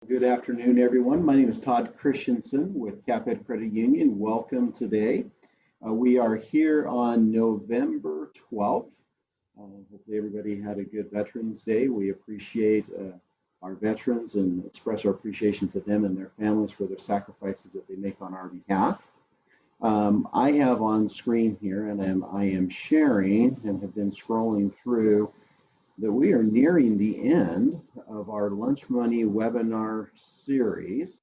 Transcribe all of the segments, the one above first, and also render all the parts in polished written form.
Good afternoon, everyone. My name is Todd Christensen with CapEd Credit Union. Welcome today. We are here on November 12th. Hopefully everybody had a good Veterans Day. We appreciate our veterans and express our appreciation to them and their families for their sacrifices that they make on our behalf. I have on screen here, and I am sharing and have been scrolling through that we are nearing the end of our Lunch Money webinar series,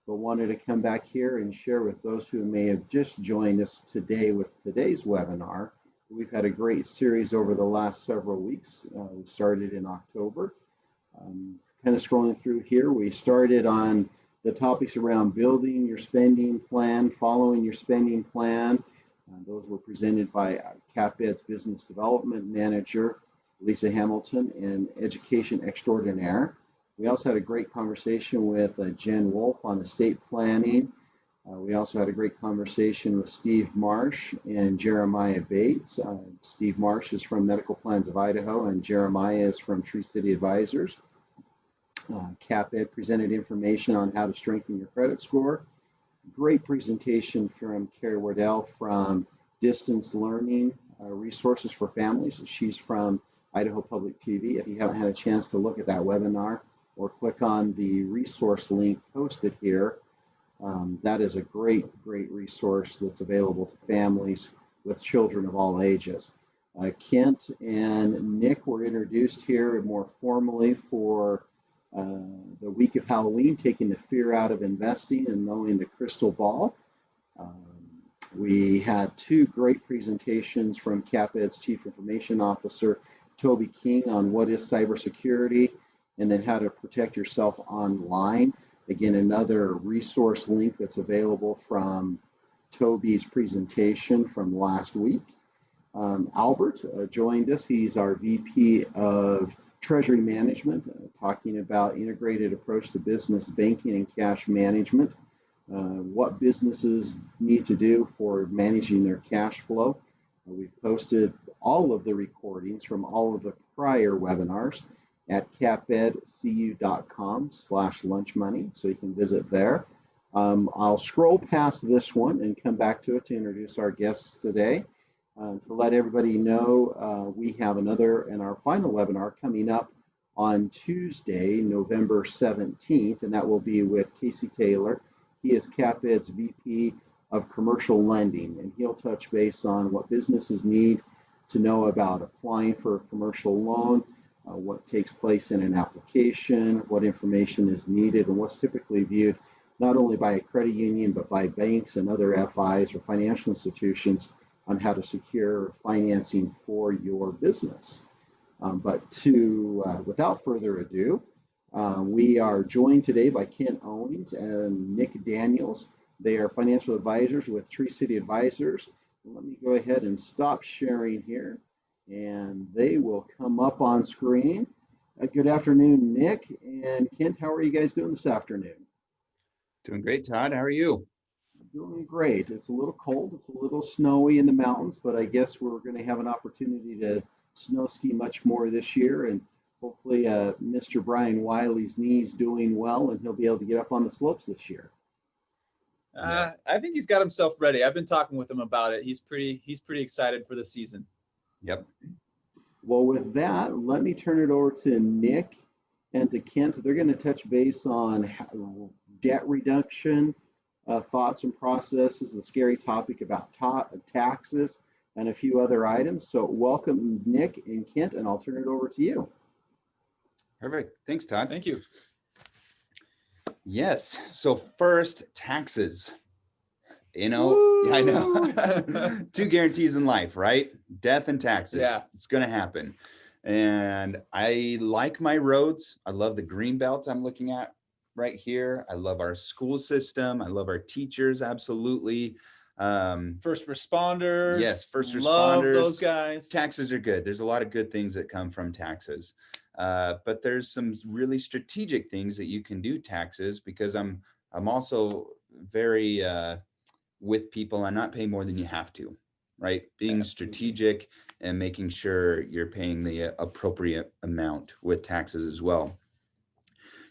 but wanted to come back here and share with those who may have just joined us today with today's webinar. We've had a great series over the last several weeks. We started in October. Kind of scrolling through here, we started on the topics around building your spending plan, following your spending plan. Those were presented by CapEd's Business Development Manager, Lisa Hamilton, and Education Extraordinaire. We also had a great conversation with Jen Wolf on estate planning. We also had a great conversation with Steve Marsh and Jeremiah Bates. Steve Marsh is from Medical Plans of Idaho, and Jeremiah is from Tree City Advisors. CapEd presented information on how to strengthen your credit score. Great presentation from Carrie Wardell from Distance Learning Resources for Families. She's from Idaho Public TV. If you haven't had a chance to look at that webinar or click on the resource link posted here, that is a great resource that's available to families with children of all ages. Kent and Nick were introduced here more formally for the week of Halloween, taking the fear out of investing and knowing the crystal ball. We had two great presentations from CapEd's Chief Information Officer, Toby King, on what is cybersecurity and then how to protect yourself online. Again, another resource link that's available from Toby's presentation from last week. Albert joined us. He's our VP of Treasury Management, talking about integrated approach to business banking and cash management, what businesses need to do for managing their cash flow. We've posted all of the recordings from all of the prior webinars at capedcu.com/lunchmoney, so you can visit there. I'll scroll past this one and come back to it to introduce our guests today. To let everybody know, we have another and our final webinar coming up on Tuesday, November 17th, and that will be with Casey Taylor. He is CapEd's VP of Commercial Lending, and he'll touch base on what businesses need to know about applying for a commercial loan, what takes place in an application, what information is needed, and what's typically viewed not only by a credit union, but by banks and other FIs or financial institutions on how to secure financing for your business. Without further ado, we are joined today by Kent Owings and Nick Daniels. They are financial advisors with Tree City Advisors. Let me go ahead and stop sharing here, and they will come up on screen. Good afternoon, Nick and Kent. How are you guys doing this afternoon? Doing great, Todd. How are you? Doing great. It's a little cold. It's a little snowy in the mountains, but I guess we're going to have an opportunity to snow ski much more this year. And hopefully Mr. Brian Wiley's knee's doing well, and he'll be able to get up on the slopes this year. I think he's got himself ready. I've been talking with him about it. He's pretty excited for the season. Yep. Well, with that, let me turn it over to Nick and to Kent. They're going to touch base on debt reduction, thoughts and processes, the scary topic about taxes, and a few other items. So welcome, Nick and Kent, and I'll turn it over to you. Perfect. Thanks, Todd. Thank you. Yes. So first, taxes. You know, I know. Two guarantees in life, right? Death and taxes. Yeah. It's going to happen. And I like my roads. I love the green belt I'm looking at right here. I love our school system. I love our teachers. Absolutely. First responders. Yes. First responders. Love those guys. Taxes are good. There's a lot of good things that come from taxes. But there's some really strategic things that you can do taxes, because I'm also very with people and not paying more than you have to, right? Being strategic and making sure you're paying the appropriate amount with taxes as well.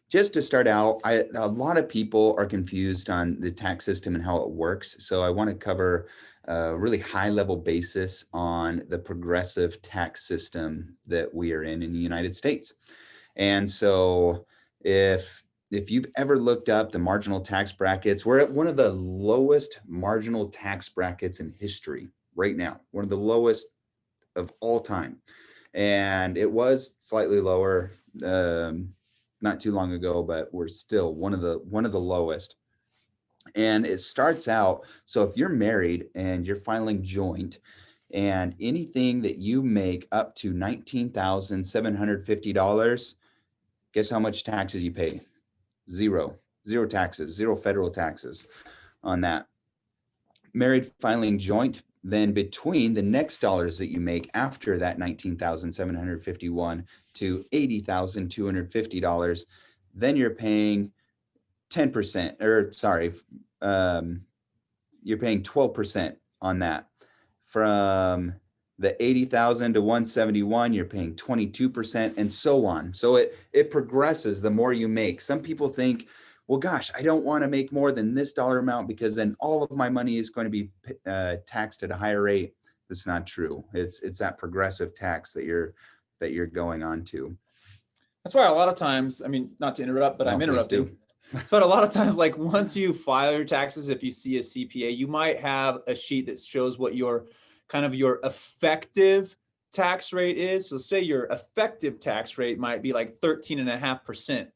just to start out, a lot of people are confused on the tax system and how it works. So I want to cover a really high level basis on the progressive tax system that we are in the United States. And so if you've ever looked up the marginal tax brackets, we're at one of the lowest marginal tax brackets in history right now, one of the lowest of all time. And it was slightly lower not too long ago, but we're still one of the lowest. And it starts out, so if you're married and you're filing joint, and anything that you make up to $19,750, guess how much taxes you pay? Zero taxes, zero federal taxes on that. Married filing joint, then between the next dollars that you make after that $19,751 to $80,250, then you're paying 10%, or sorry, you're paying 12% on that. From the 80,000 to 171, you're paying 22%, and so on. So it progresses the more you make. Some people think, well, gosh, I don't want to make more than this dollar amount because then all of my money is going to be taxed at a higher rate. That's not true. It's that progressive tax that you're going on to. That's why a lot of times, I mean, not to interrupt, but I'm interrupting. That's why a lot of times, like once you file your taxes, if you see a CPA, you might have a sheet that shows what your kind of your effective tax rate is. So say your effective tax rate might be like 13.5%.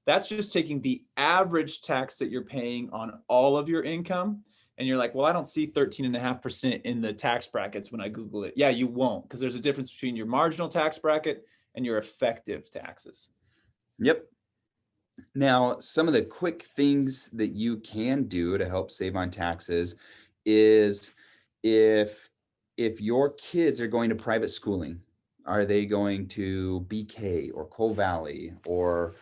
That's just taking the average tax that you're paying on all of your income. And you're like, well, I don't see 13.5% in the tax brackets when I Google it. Yeah, you won't, because there's a difference between your marginal tax bracket and your effective taxes. Yep. Now, some of the quick things that you can do to help save on taxes is if your kids are going to private schooling, are they going to BK or Coal Valley or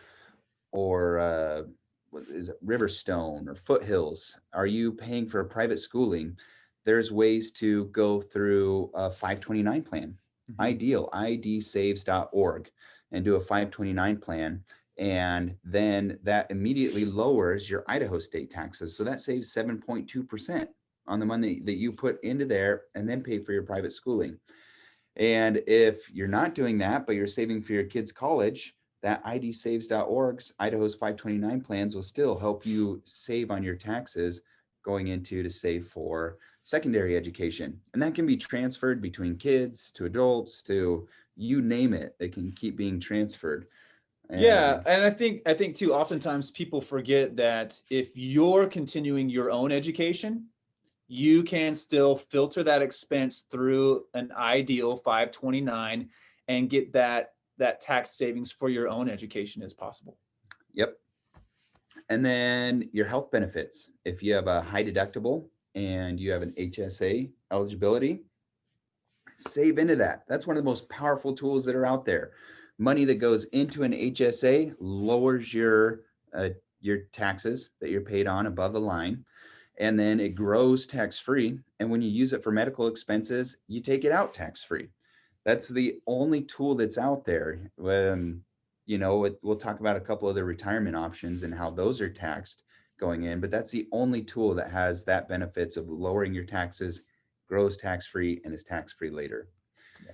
what is it, Riverstone or Foothills? Are you paying for a private schooling? There's ways to go through a 529 plan. Mm-hmm. Ideal, idsaves.org, and do a 529 plan. And then that immediately lowers your Idaho state taxes. So that saves 7.2% on the money that you put into there and then pay for your private schooling. And if you're not doing that, but you're saving for your kids' college, that idsaves.org's Idaho's 529 plans will still help you save on your taxes going into to save for secondary education. And that can be transferred between kids to adults to you name it. It can keep being transferred. Yeah, and I think too, oftentimes people forget that if you're continuing your own education, you can still filter that expense through an ideal 529 and get that tax savings for your own education as possible. Yep. And then your health benefits. If you have a high deductible and you have an HSA eligibility, save into that. That's one of the most powerful tools that are out there. Money that goes into an HSA lowers your taxes that you're paid on above the line, and then it grows tax-free. And when you use it for medical expenses, you take it out tax-free. That's the only tool that's out there. We'll talk about a couple of the retirement options and how those are taxed going in, but that's the only tool that has that benefits of lowering your taxes, grows tax-free, and is tax-free later. Yeah.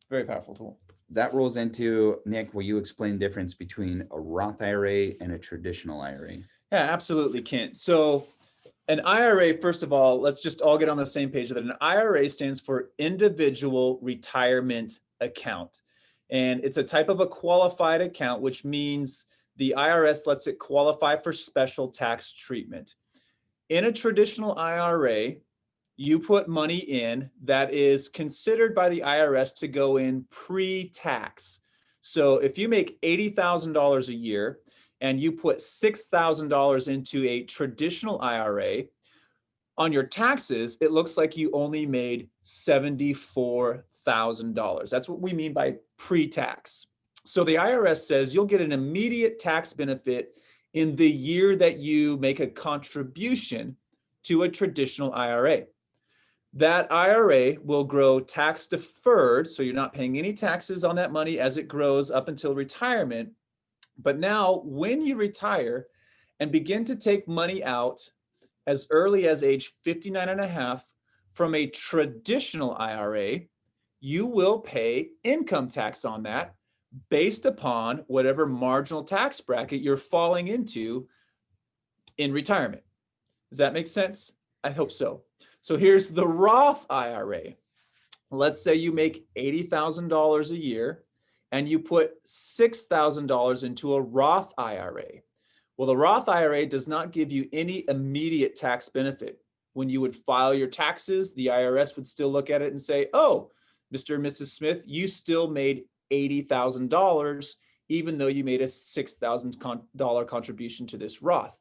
Very powerful tool. That rolls into, Nick, will you explain the difference between a Roth IRA and a traditional IRA? Yeah, absolutely, Kent. So an IRA, first of all, let's just all get on the same page that an IRA stands for Individual Retirement Account. And it's a type of a qualified account, which means the IRS lets it qualify for special tax treatment. In a traditional IRA, you put money in that is considered by the IRS to go in pre-tax. So if you make $80,000 a year and you put $6,000 into a traditional IRA, on your taxes, it looks like you only made $74,000. That's what we mean by pre-tax. So the IRS says you'll get an immediate tax benefit in the year that you make a contribution to a traditional IRA. That IRA will grow tax deferred, so you're not paying any taxes on that money as it grows up until retirement. But now when you retire and begin to take money out as early as age 59 and a half from a traditional IRA, you will pay income tax on that based upon whatever marginal tax bracket you're falling into in retirement. Does that make sense? I hope so. So here's the Roth IRA. Let's say you make $80,000 a year and you put $6,000 into a Roth IRA. Well, the Roth IRA does not give you any immediate tax benefit. When you would file your taxes, the IRS would still look at it and say, oh, Mr. and Mrs. Smith, you still made $80,000, even though you made a $6,000 contribution to this Roth.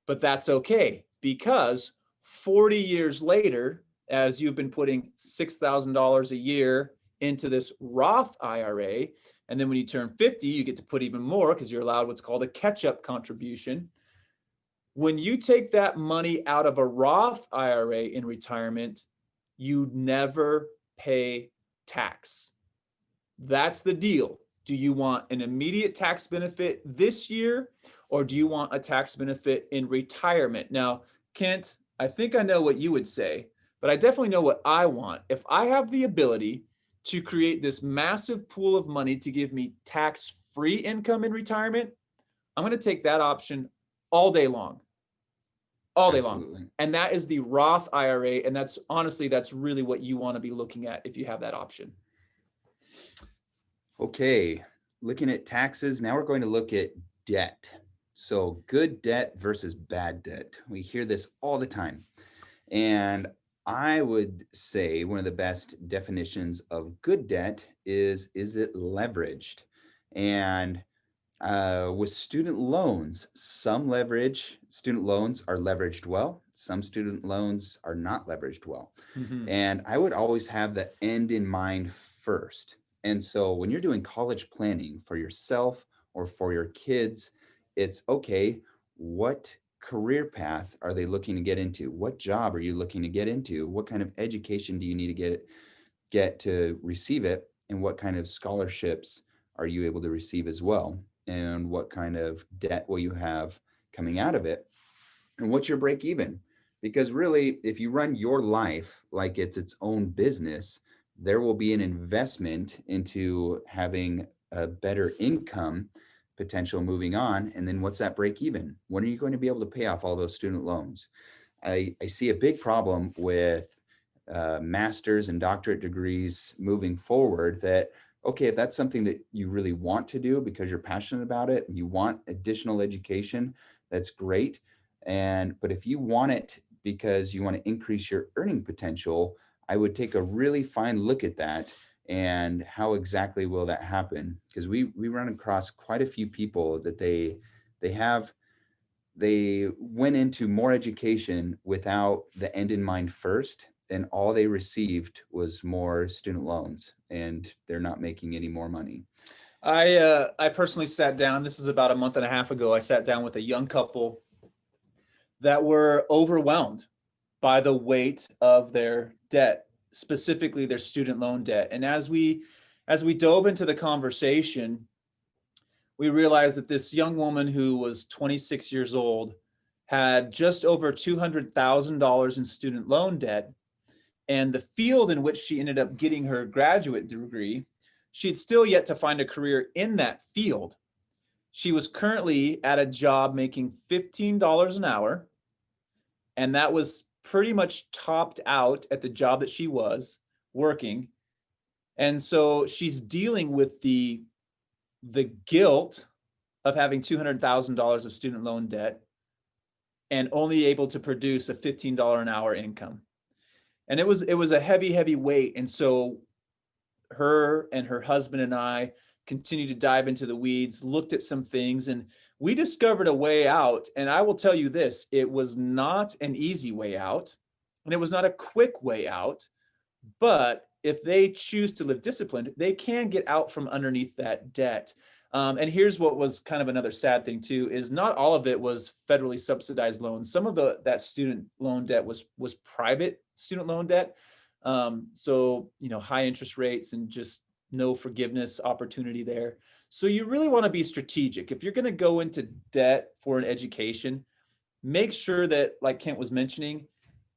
But that's okay, because 40 years later, as you've been putting $6,000 a year into this Roth IRA, and then when you turn 50, you get to put even more because you're allowed what's called a catch-up contribution. When you take that money out of a Roth IRA in retirement, you never pay tax. That's the deal. Do you want an immediate tax benefit this year, or do you want a tax benefit in retirement? Now, Kent, I think I know what you would say, but I definitely know what I want. If I have the ability to create this massive pool of money to give me tax-free income in retirement, I'm going to take that option all day long. All day long. And that is the Roth IRA. And that's honestly, that's really what you want to be looking at if you have that option. Okay, looking at taxes, now we're going to look at debt. So good debt versus bad debt. We hear this all the time. And I would say one of the best definitions of good debt is it leveraged? And with student loans, some student loans are leveraged well, some student loans are not leveraged well. And I would always have the end in mind first. And so when you're doing college planning for yourself or for your kids, it's okay, what career path are they looking to get into? What job are you looking to get into? What kind of education do you need to get to receive it? And what kind of scholarships are you able to receive as well? And what kind of debt will you have coming out of it? And what's your break even? Because really, if you run your life like it's its own business, there will be an investment into having a better income potential moving on. And then what's that break even? When are you going to be able to pay off all those student loans? I see a big problem with master's and doctorate degrees moving forward that, okay, if that's something that you really want to do because you're passionate about it and you want additional education, that's great. But if you want it because you want to increase your earning potential, I would take a really fine look at that and how exactly will that happen? Because we run across quite a few people that they went into more education without the end in mind first, and all they received was more student loans, and they're not making any more money. I personally sat down, this is about a month and a half ago, I sat down with a young couple that were overwhelmed by the weight of their debt, specifically their student loan debt. And as we dove into the conversation, we realized that this young woman who was 26 years old had just over $200,000 in student loan debt. And the field in which she ended up getting her graduate degree, she'd still yet to find a career in that field. She was currently at a job making $15 an hour, and that was pretty much topped out at the job that she was working. And so she's dealing with the guilt of having $200,000 of student loan debt and only able to produce a $15 an hour income. And it was a heavy weight. And so her and her husband and I continued to dive into the weeds, looked at some things, and we discovered a way out. And I will tell you this, it was not an easy way out, and it was not a quick way out, but if they choose to live disciplined, they can get out from underneath that debt. And here's what was kind of another sad thing too, is not all of it was federally subsidized loans. Some of that student loan debt was private student loan debt. So, high interest rates and just no forgiveness opportunity there. So you really want to be strategic. If you're going to go into debt for an education, make sure that, like Kent was mentioning,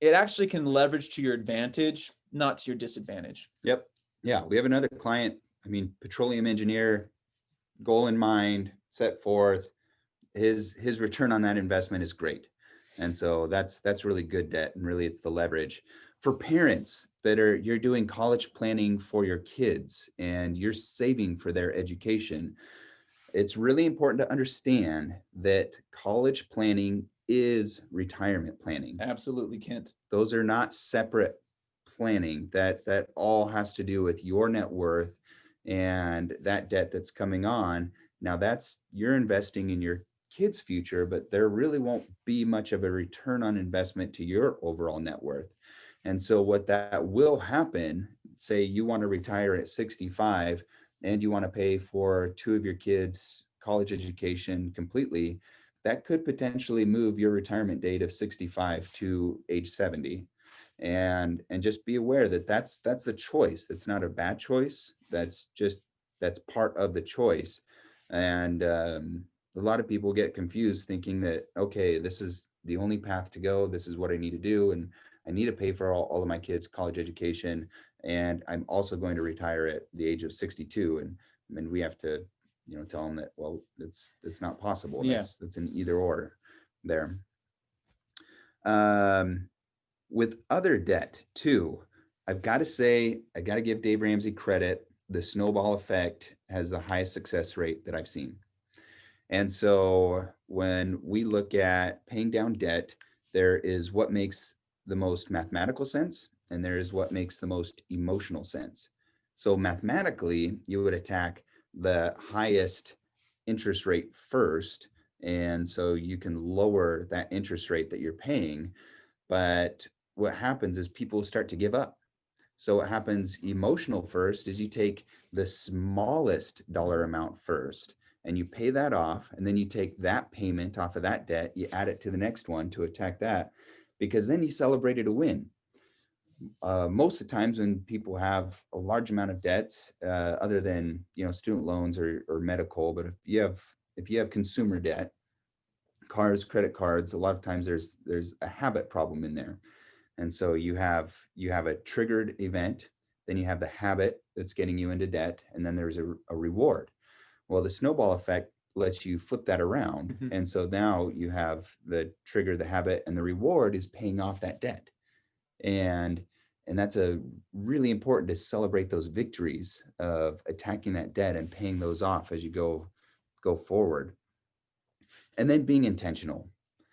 it actually can leverage to your advantage, not to your disadvantage. Yep. Yeah. We have another client, I mean, petroleum engineer, goal in mind, set forth. His return on that investment is great. And so that's really good debt. And really it's the leverage. For parents that you're doing college planning for your kids and you're saving for their education, it's really important to understand that college planning is retirement planning. Absolutely, Kent. Those are not separate planning. That all has to do with your net worth and that debt that's coming on. Now you're investing in your kids' future, but there really won't be much of a return on investment to your overall net worth. And so what that will happen, say you want to retire at 65 and you want to pay for 2 of your kids' college education completely, that could potentially move your retirement date of 65 to age 70. And just be aware that that's the choice. That's not a bad choice. That's part of the choice. And a lot of people get confused thinking that, okay, this is the only path to go. This is what I need to do. And I need to pay for all of my kids' college education. And I'm also going to retire at the age of 62. And we have to, tell them that, well, it's not possible. Yeah. That's an either or there. With other debt too, I've got to say, I got to give Dave Ramsey credit. The Snowball Effect has the highest success rate that I've seen. And so when we look at paying down debt, there is what makes the most mathematical sense, and there is what makes the most emotional sense. So mathematically, you would attack the highest interest rate first. And so you can lower that interest rate that you're paying. But what happens is people start to give up. So what happens emotional first is you take the smallest dollar amount first and you pay that off. And then you take that payment off of that debt, you add it to the next one to attack that, because then you celebrated a win. Most of the times when people have a large amount of debts, other than, student loans or medical, but if you have consumer debt, cars, credit cards, a lot of times there's a habit problem in there. And so you have a triggered event, then you have the habit that's getting you into debt, and then there's a reward. Well, the snowball effect lets you flip that around. Mm-hmm. And so now you have the trigger, the habit, and the reward is paying off that debt. And that's a really important to celebrate those victories of attacking that debt and paying those off as you go forward. And then being intentional.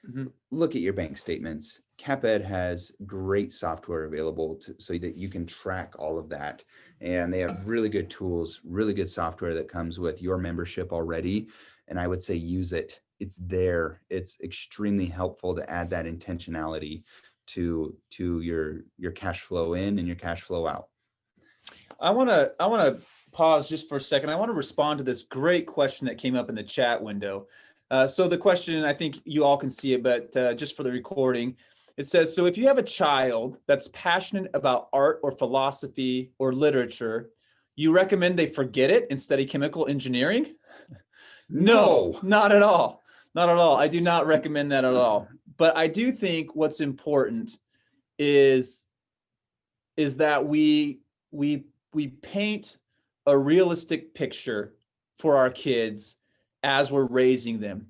Mm-hmm. Look at your bank statements. CapEd has great software available so that you can track all of that. And they have really good tools, really good software that comes with your membership already. And I would say use it. It's there. It's extremely helpful to add that intentionality to your cash flow in and your cash flow out. I want to pause just for a second. I want to respond to this great question that came up in the chat window. So the question, I think you all can see it, but just for the recording, it says, so if you have a child that's passionate about art or philosophy or literature, you recommend they forget it and study chemical engineering? No, not at all. Not at all. I do not recommend that at all. But I do think what's important is that we paint a realistic picture for our kids as we're raising them.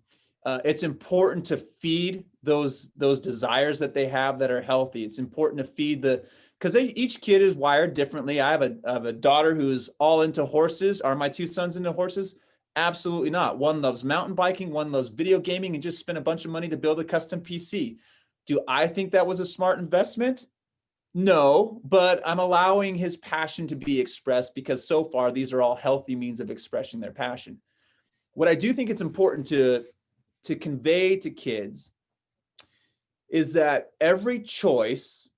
It's important to feed those desires that they have that are healthy. It's important to feed because each kid is wired differently. I have a daughter who's all into horses. Are my two sons into horses? Absolutely not. One loves mountain biking, one loves video gaming, and just spent a bunch of money to build a custom PC. Do I think that was a smart investment? No, but I'm allowing his passion to be expressed because so far these are all healthy means of expressing their passion. What I do think it's important to convey to kids is that every choice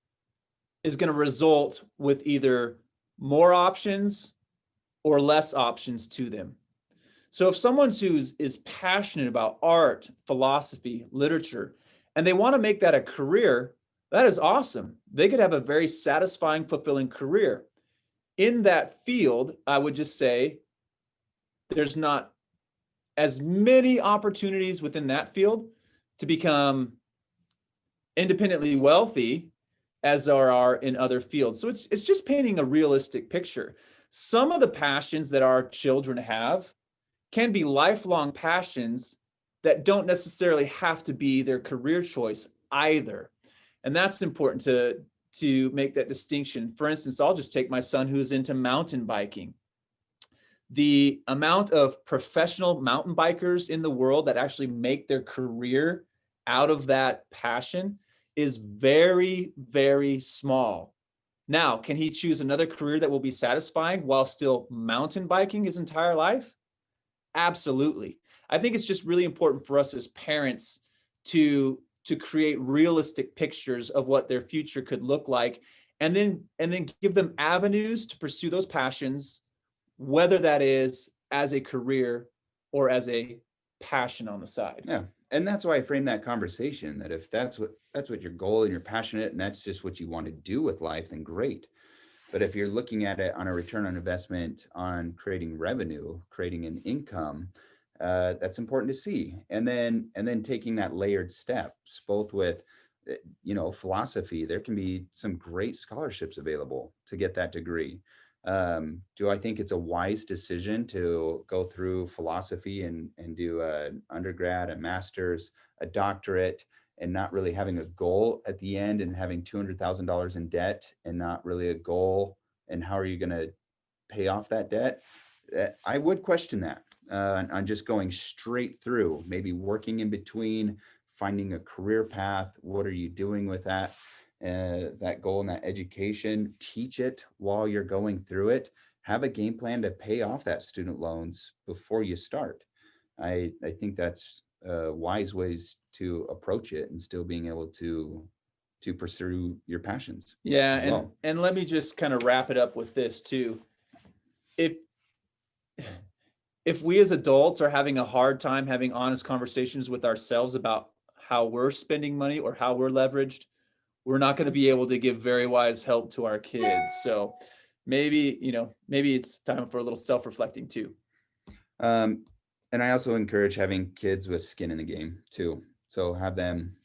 is going to result with either more options or less options to them. So if someone is passionate about art, philosophy, literature, and they want to make that a career, that is awesome. They could have a very satisfying, fulfilling career. in that field, I would just say there's not as many opportunities within that field to become independently wealthy as there are in other fields. So it's just painting a realistic picture. Some of the passions that our children have can be lifelong passions that don't necessarily have to be their career choice either. And that's important to make that distinction. For instance, I'll just take my son who's into mountain biking. The amount of professional mountain bikers in the world that actually make their career out of that passion is very, very small. Now, can he choose another career that will be satisfying while still mountain biking his entire life? Absolutely. I think it's just really important for us as parents to create realistic pictures of what their future could look like, and then give them avenues to pursue those passions, whether that is as a career or as a passion on the side. Yeah. And that's why I frame that conversation, that if that's what your goal and you're passionate and that's just what you want to do with life, then great. But if you're looking at it on a return on investment, on creating revenue, creating an income, that's important to see. And then taking that layered steps, both with, philosophy. There can be some great scholarships available to get that degree. Do I think it's a wise decision to go through philosophy and do an undergrad, a master's, a doctorate, and not really having a goal at the end, and having $200,000 in debt and not really a goal? And how are you going to pay off that debt? I would question that on just going straight through, maybe working in between, finding a career path. What are you doing with that? That goal and that education? Teach it while you're going through it. Have a game plan to pay off that student loans before you start. I think that's wise ways to approach it, and still being able to pursue your passions. Yeah, and let me just kind of wrap it up with this too. If we as adults are having a hard time having honest conversations with ourselves about how we're spending money or how we're leveraged, we're not going to be able to give very wise help to our kids. So maybe it's time for a little self-reflecting too. And I also encourage having kids with skin in the game too. So have them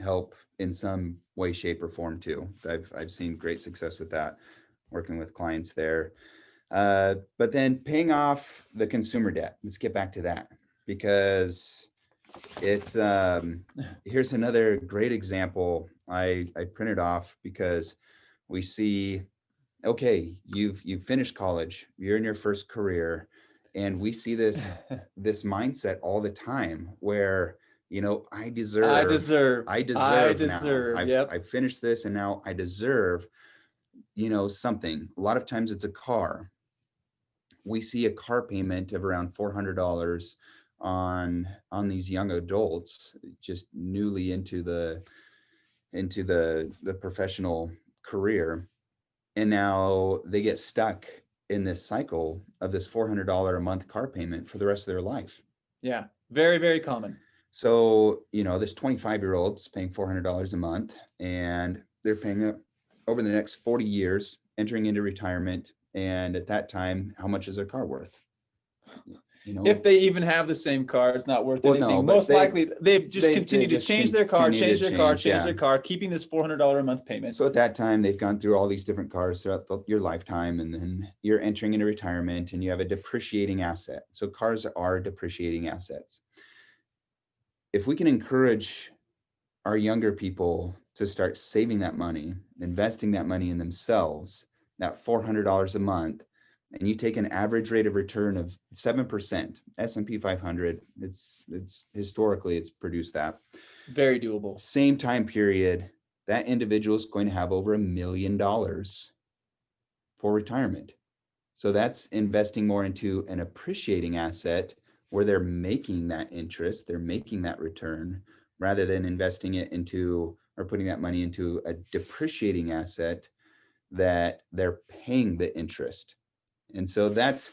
help in some way, shape, or form too. I've seen great success with that, working with clients there. But then paying off the consumer debt. Let's get back to that, because it's here's another great example I printed off, because we see, okay, you've finished college, you're in your first career, and we see this mindset all the time where, I deserve now. I've finished this, and now I deserve, something. A lot of times it's a car. We see a car payment of around $400 on these young adults just newly into the professional career, and now they get stuck in this cycle of this $400 a month car payment for the rest of their life. Yeah, very, very common. So this 25-year-old's paying $400 a month, and they're paying it over the next 40 years, entering into retirement. And at that time, how much is their car worth? If they even have the same car, it's not worth anything. No, most likely they've just continued to change their car, change their car, keeping this $400 a month payment. So at that time, they've gone through all these different cars throughout your lifetime, and then you're entering into retirement, and you have a depreciating asset. So cars are depreciating assets. If we can encourage our younger people to start saving that money, investing that money in themselves, that $400 a month, and you take an average rate of return of 7%, S&P 500, it's historically, it's produced that. Very doable. Same time period, that individual is going to have over $1 million for retirement. So that's investing more into an appreciating asset where they're making that interest, they're making that return, rather than investing it into, or putting that money into, a depreciating asset that they're paying the interest. And so that's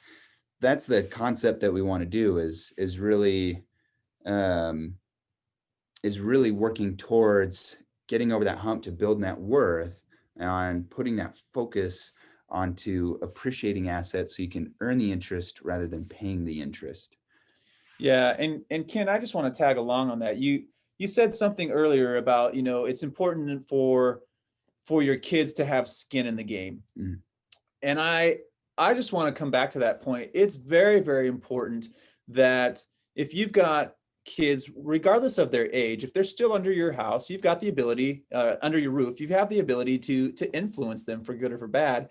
the concept that we want to do, is really working towards getting over that hump to build that worth, and putting that focus onto appreciating assets so you can earn the interest rather than paying the interest. Yeah, and Ken, I just want to tag along on that. You said something earlier about, it's important for your kids to have skin in the game. Mm. And I just want to come back to that point. It's very, very important that if you've got kids, regardless of their age, if they're still under your house, you've got the ability, under your roof, you have the ability to influence them for good or for bad.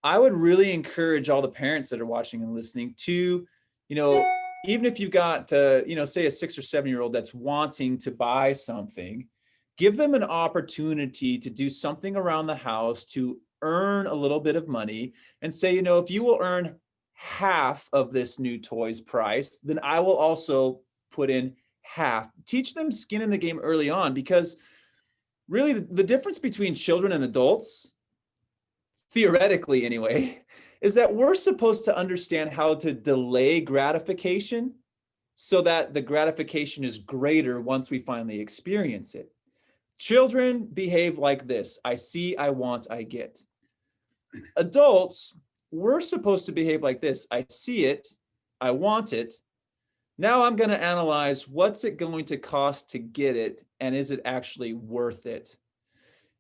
I would really encourage all the parents that are watching and listening to, even if you've got, say a 6 or 7-year-old that's wanting to buy something, give them an opportunity to do something around the house to earn a little bit of money and say, if you will earn half of this new toy's price, then I will also put in half. Teach them skin in the game early on, because really the difference between children and adults, theoretically anyway, is that we're supposed to understand how to delay gratification so that the gratification is greater once we finally experience it. Children behave like this: I see, I want, I get. Adults, we're supposed to behave like this: I see it, I want it. Now I'm going to analyze, what's it going to cost to get it, and is it actually worth it?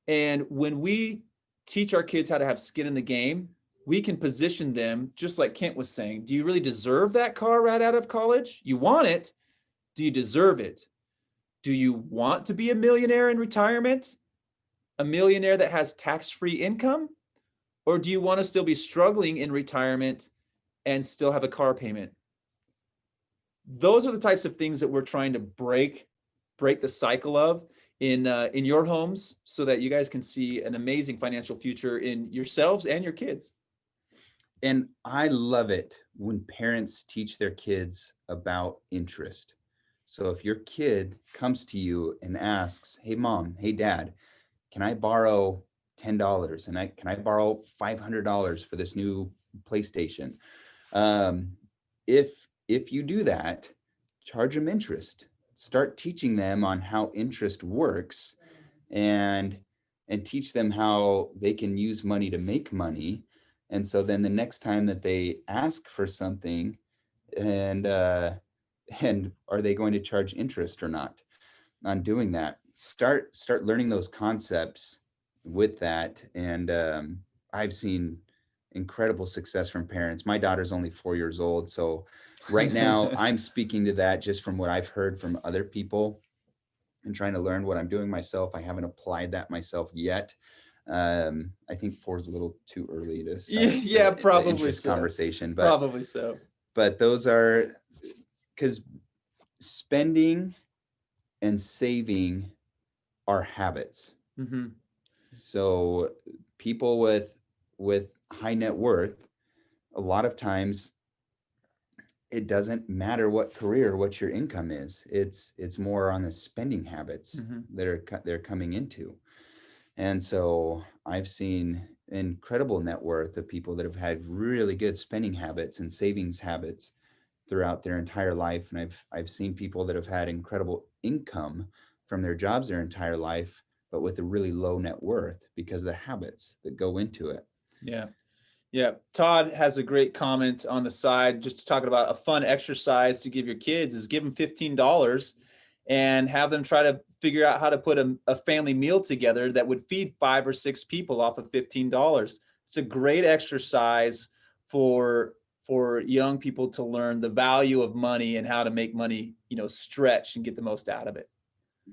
And when we teach our kids how to have skin in the game, we can position them, just like Kent was saying. Do you really deserve that car right out of college? You want it. Do you deserve it? Do you want to be a millionaire in retirement? A millionaire that has tax-free income? Or do you want to still be struggling in retirement and still have a car payment? Those are the types of things that we're trying to break the cycle of in your homes, so that you guys can see an amazing financial future in yourselves and your kids. And I love it when parents teach their kids about interest. So if your kid comes to you and asks, hey mom, hey dad, can I borrow $10 and can I borrow $500 for this new PlayStation? If you do that, charge them interest. Start teaching them on how interest works, and teach them how they can use money to make money. And so then the next time that they ask for something, and are they going to charge interest or not on doing that? Start learning those concepts with that. And I've seen incredible success from parents. My daughter's only 4 years old, so right now I'm speaking to that just from what I've heard from other people and trying to learn what I'm doing myself. I haven't applied that myself yet. I think 4 is a little too early to start probably interest so. conversation, but Probably so. But those are, because spending and saving are habits. Mm-hmm. So people with high net worth, a lot of times it doesn't matter what career, what your income is. It's more on the spending habits that they're coming into. And so I've seen incredible net worth of people that have had really good spending habits and savings habits throughout their entire life. And I've seen people that have had incredible income from their jobs their entire life, but with a really low net worth because of the habits that go into it. Yeah. Yeah. Todd has a great comment on the side, just talking about a fun exercise to give your kids is give them $15 and have them try to figure out how to put a family meal together that would feed 5 or 6 people off of $15. It's a great exercise for young people to learn the value of money and how to make money, stretch and get the most out of it.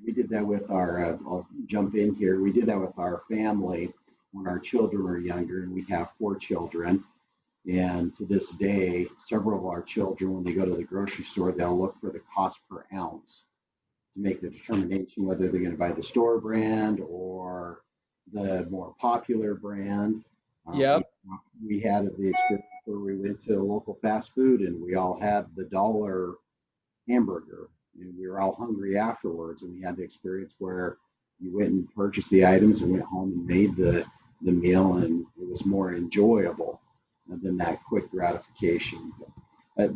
We did that with our, I'll jump in here. We did that with our family when our children were younger, and we have 4 children. And to this day, several of our children, when they go to the grocery store, they'll look for the cost per ounce to make the determination whether they're going to buy the store brand or the more popular brand. We had the experience where we went to a local fast food and we all had the $1 hamburger, and we were all hungry afterwards. And we had the experience where you went and purchased the items and went home and made the meal, and it was more enjoyable than that quick gratification.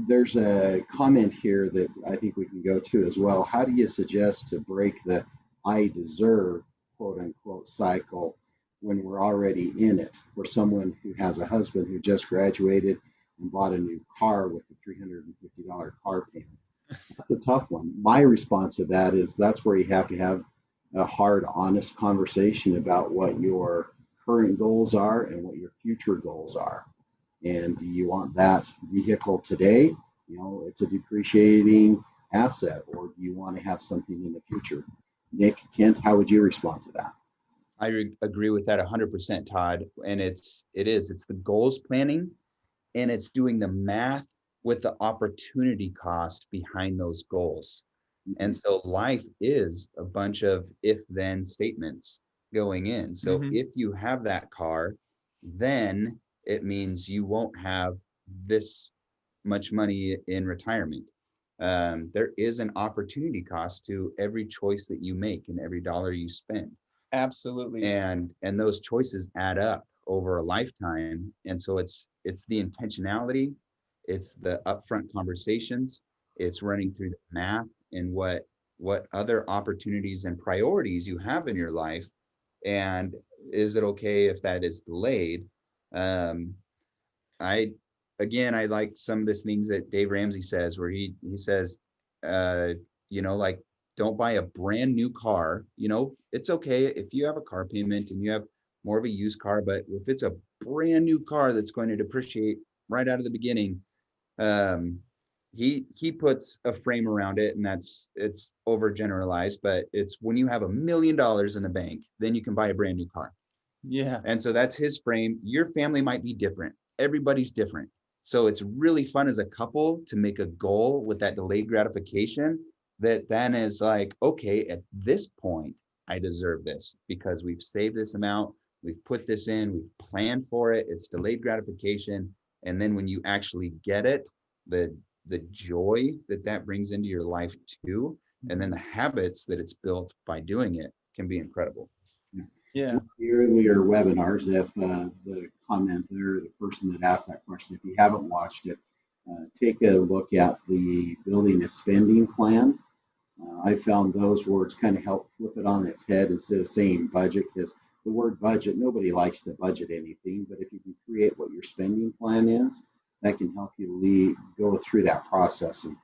There's a comment here that I think we can go to as well. How do you suggest to break the I deserve, quote unquote, cycle when we're already in it. For someone who has a husband who just graduated and bought a new car with a $350 car payment, that's a tough one. My response to that is that's where you have to have a hard, honest conversation about what your current goals are and what your future goals are. And do you want that vehicle today? You know, it's a depreciating asset, or do you want to have something in the future? Nick, Kent, how would you respond to that? I agree with that 100%, Todd. And it's the goals planning, and it's doing the math with the opportunity cost behind those goals. And so life is a bunch of if-then statements going in. So if you have that car, then it means you won't have this much money in retirement. There is an opportunity cost to every choice that you make and every dollar you spend. Absolutely. And those choices add up over a lifetime. And so it's the intentionality, it's the upfront conversations, it's running through the math and what other opportunities and priorities you have in your life, and is it okay if that is delayed? I like some of the things that Dave Ramsey says, where he says, like, don't buy a brand new car. It's okay if you have a car payment and you have more of a used car, but if it's a brand new car that's going to depreciate right out of the beginning, he puts a frame around it, and it's overgeneralized, but it's when you have $1 million in the bank, then you can buy a brand new car. Yeah. And so that's his frame. Your family might be different. Everybody's different. So it's really fun as a couple to make a goal with that delayed gratification that then is like, okay, at this point, I deserve this because we've saved this amount, we've put this in, we've planned for it, it's delayed gratification. And then when you actually get it, the joy that brings into your life too, and then the habits that it's built by doing it can be incredible. Yeah. The earlier webinars, if the comment there, the person that asked that question, if you haven't watched it, take a look at the building a spending plan. I found those words kind of help flip it on its head instead of saying budget, because the word budget, nobody likes to budget anything, but if you can create what your spending plan is, that can help you go through that process. And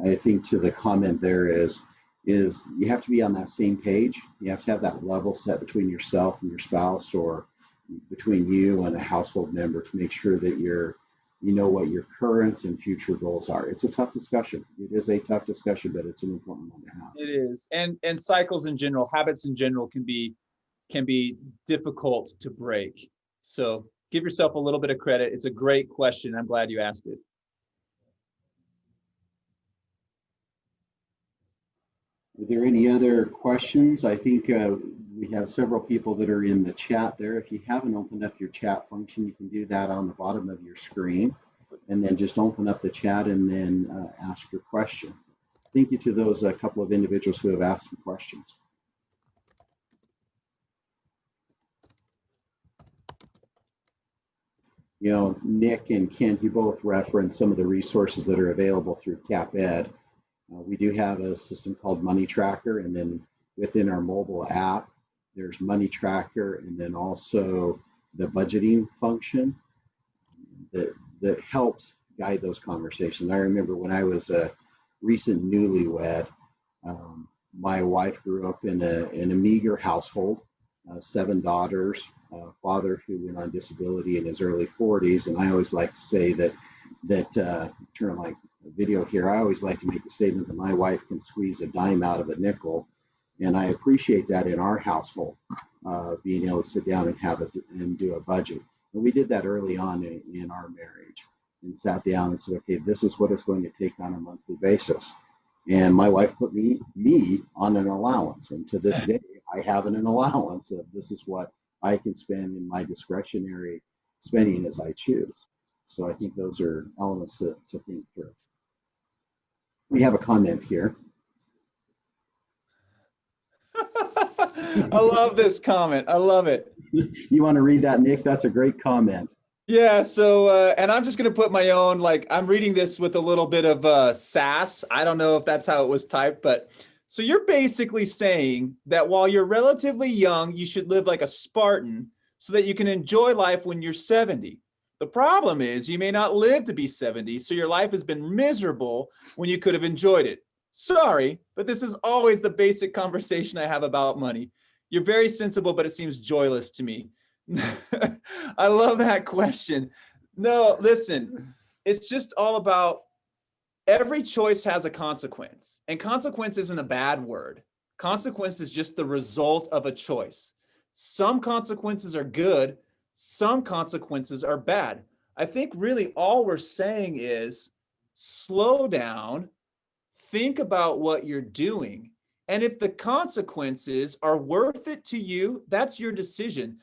I think to the comment there is you have to be on that same page. You have to have that level set between yourself and your spouse, or between you and a household member, to make sure that you know what your current and future goals are. It's a tough discussion. It is a tough discussion, but it's an important one to have. It is. And cycles in general, habits in general can be difficult to break. So give yourself a little bit of credit. It's a great question. I'm glad you asked it. Are there any other questions? I think we have several people that are in the chat there. If you haven't opened up your chat function, you can do that on the bottom of your screen, and then just open up the chat and then ask your question. Thank you to those couple of individuals who have asked some questions. Nick and Kent, you both referenced some of the resources that are available through CapEd. We do have a system called Money Tracker, and then within our mobile app, there's Money Tracker, and then also the budgeting function that helps guide those conversations. I remember when I was a recent newlywed, my wife grew up in a meager household, 7 daughters, a father who went on disability in his early 40s, and I always like to say that turn on my video here, I always like to make the statement that my wife can squeeze a dime out of a nickel, and I appreciate that in our household, being able to sit down and do a budget. And we did that early on in our marriage, and sat down and said, okay, this is what it's going to take on a monthly basis. And my wife put me on an allowance, and to this day, I have an allowance of this is what I can spend in my discretionary spending as I choose. So I think those are elements to think through. We have a comment here. I love this comment. I love it. You want to read that, Nick? That's a great comment. Yeah. So, and I'm just going to put my own, I'm reading this with a little bit of sass. I don't know if that's how it was typed, but So you're basically saying that while you're relatively young, you should live like a Spartan so that you can enjoy life when you're 70. The problem is you may not live to be 70, so your life has been miserable when you could have enjoyed it. Sorry, but this is always the basic conversation I have about money. You're very sensible, but it seems joyless to me. I love that question. No, listen, it's just all about every choice has a consequence, and consequence isn't a bad word. Consequence is just the result of a choice. Some consequences are good, some consequences are bad. I think really all we're saying is slow down, think about what you're doing. And if the consequences are worth it to you, that's your decision.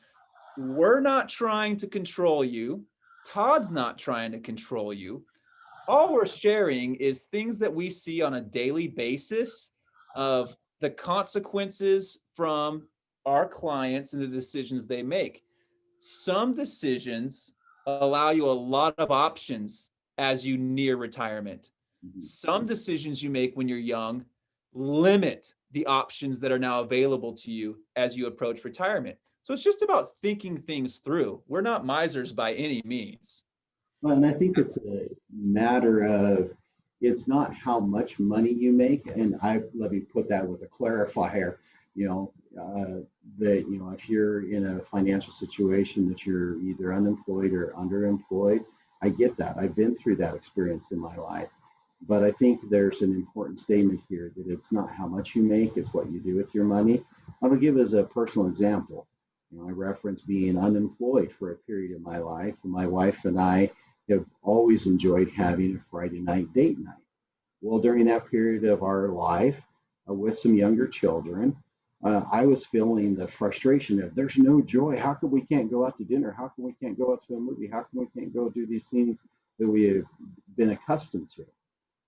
We're not trying to control you. Todd's not trying to control you. All we're sharing is things that we see on a daily basis of the consequences from our clients and the decisions they make. Some decisions allow you a lot of options as you near retirement. Some decisions you make when you're young limit the options that are now available to you as you approach retirement. So it's just about thinking things through. We're not misers by any means. Well, and I think it's a matter of it's not how much money you make, and let me put that with a clarifier. You know, that if you're in a financial situation that you're either unemployed or underemployed, I get that. I've been through that experience in my life. But I think there's an important statement here that it's not how much you make, it's what you do with your money. I'm gonna give as a personal example. I reference being unemployed for a period of my life. My wife and I have always enjoyed having a Friday night date night. Well, during that period of our life, with some younger children, I was feeling the frustration of there's no joy. How come we can't go out to dinner? How come we can't go out to a movie? How come we can't go do these things that we have been accustomed to?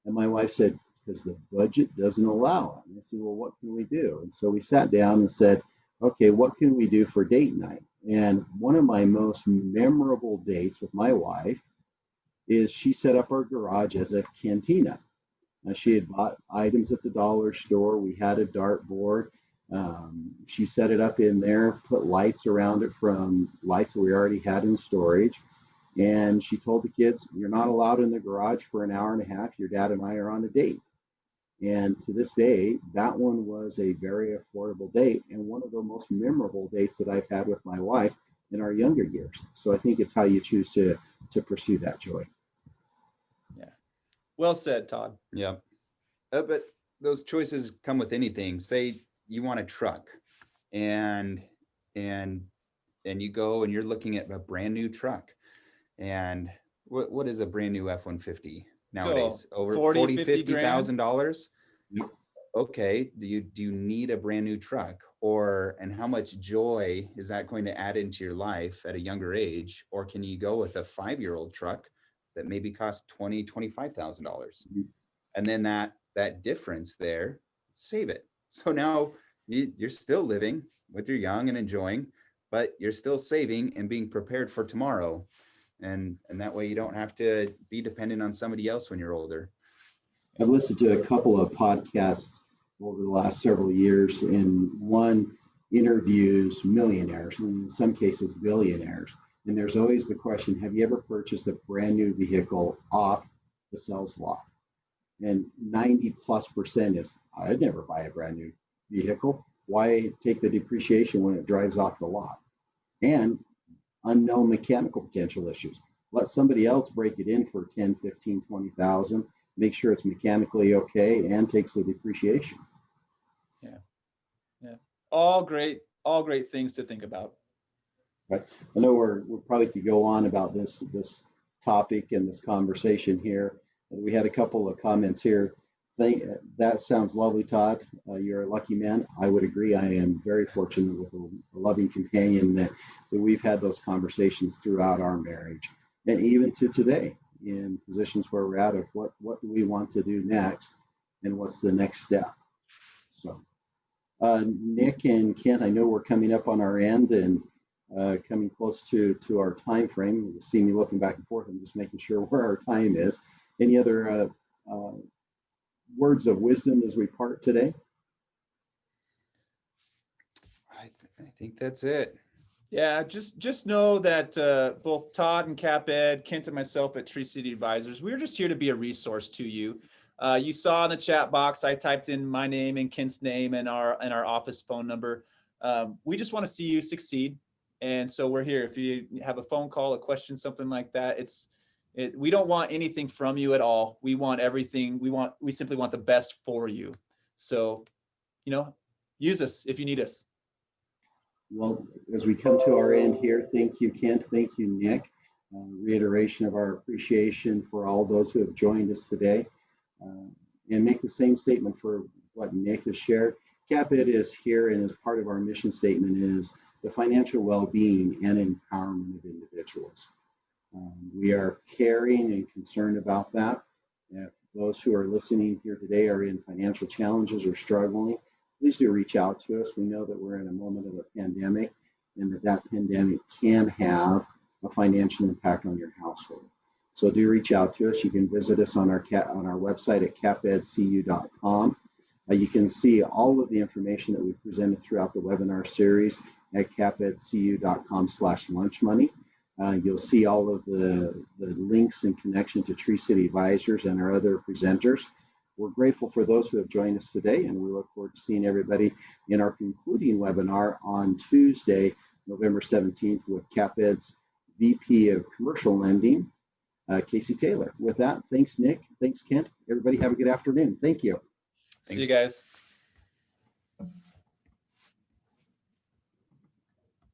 And my wife said, because the budget doesn't allow it. And I said, well, what can we do? And so we sat down and said, okay, what can we do for date night? And one of my most memorable dates with my wife is she set up our garage as a cantina. She had bought items at the dollar store. We had a dartboard. She set it up in there, put lights around it from lights that we already had in storage. And she told the kids, you're not allowed in the garage for an hour and a half. Your dad and I are on a date. And to this day, that one was a very affordable date and one of the most memorable dates that I've had with my wife in our younger years. So I think it's how you choose to pursue that joy. Yeah. Well said, Todd. Yeah. But those choices come with anything. Say you want a truck and you go and you're looking at a brand new truck. And what is a brand new F-150 nowadays? Over $40,000-$50,000. Yep. Okay, do you need a brand new truck? And how much joy is that going to add into your life at a younger age? Or can you go with a 5-year-old truck that maybe costs $20,000-$25,000? Mm-hmm. And then that difference there, save it. So now you're still living with your young and enjoying, but you're still saving and being prepared for tomorrow. And that way you don't have to be dependent on somebody else when you're older. I've listened to a couple of podcasts over the last several years, and one interviews millionaires, and in some cases billionaires. And there's always the question, have you ever purchased a brand new vehicle off the sales lot? And 90+% is, I'd never buy a brand new vehicle. Why take the depreciation when it drives off the lot? And unknown mechanical potential issues. Let somebody else break it in for 10, 15, 20,000, make sure it's mechanically okay, and takes the depreciation. Yeah. All great things to think about. Right. I know we probably could go on about this topic and this conversation here. We had a couple of comments here. That sounds lovely, Todd. You're a lucky man. I would agree. I am very fortunate with a loving companion that we've had those conversations throughout our marriage, and even to today, in positions where we're at of what do we want to do next, and what's the next step. So, Nick and Kent, I know we're coming up on our end and coming close to our time frame. You see me looking back and forth. I'm just making sure where our time is. Any other words of wisdom as we part today? I think that's it. Yeah, just know that both Todd and CapEd, Kent and myself at Tree City Advisors, we're just here to be a resource to you. You saw in the chat box, I typed in my name and Kent's name and our office phone number. We just want to see you succeed. And so we're here. If you have a phone call, a question, something like that, we don't want anything from you at all. We want everything. We simply want the best for you. So, use us if you need us. Well, as we come to our end here, thank you, Kent. Thank you, Nick. Reiteration of our appreciation for all those who have joined us today. And make the same statement for what Nick has shared. CapEd is here, and as part of our mission statement is the financial well-being and empowerment of individuals. We are caring and concerned about that. If those who are listening here today are in financial challenges or struggling, please do reach out to us. We know that we're in a moment of a pandemic and that pandemic can have a financial impact on your household. So do reach out to us. You can visit us on our website at capedcu.com. You can see all of the information that we've presented throughout the webinar series at capedcu.com/lunchmoney. You'll see all of the links in connection to Tree City Advisors and our other presenters. We're grateful for those who have joined us today, and we look forward to seeing everybody in our concluding webinar on Tuesday, November 17th, with CapEd's VP of Commercial Lending, Casey Taylor. With that, thanks, Nick. Thanks, Kent. Everybody have a good afternoon. Thank you. See you guys.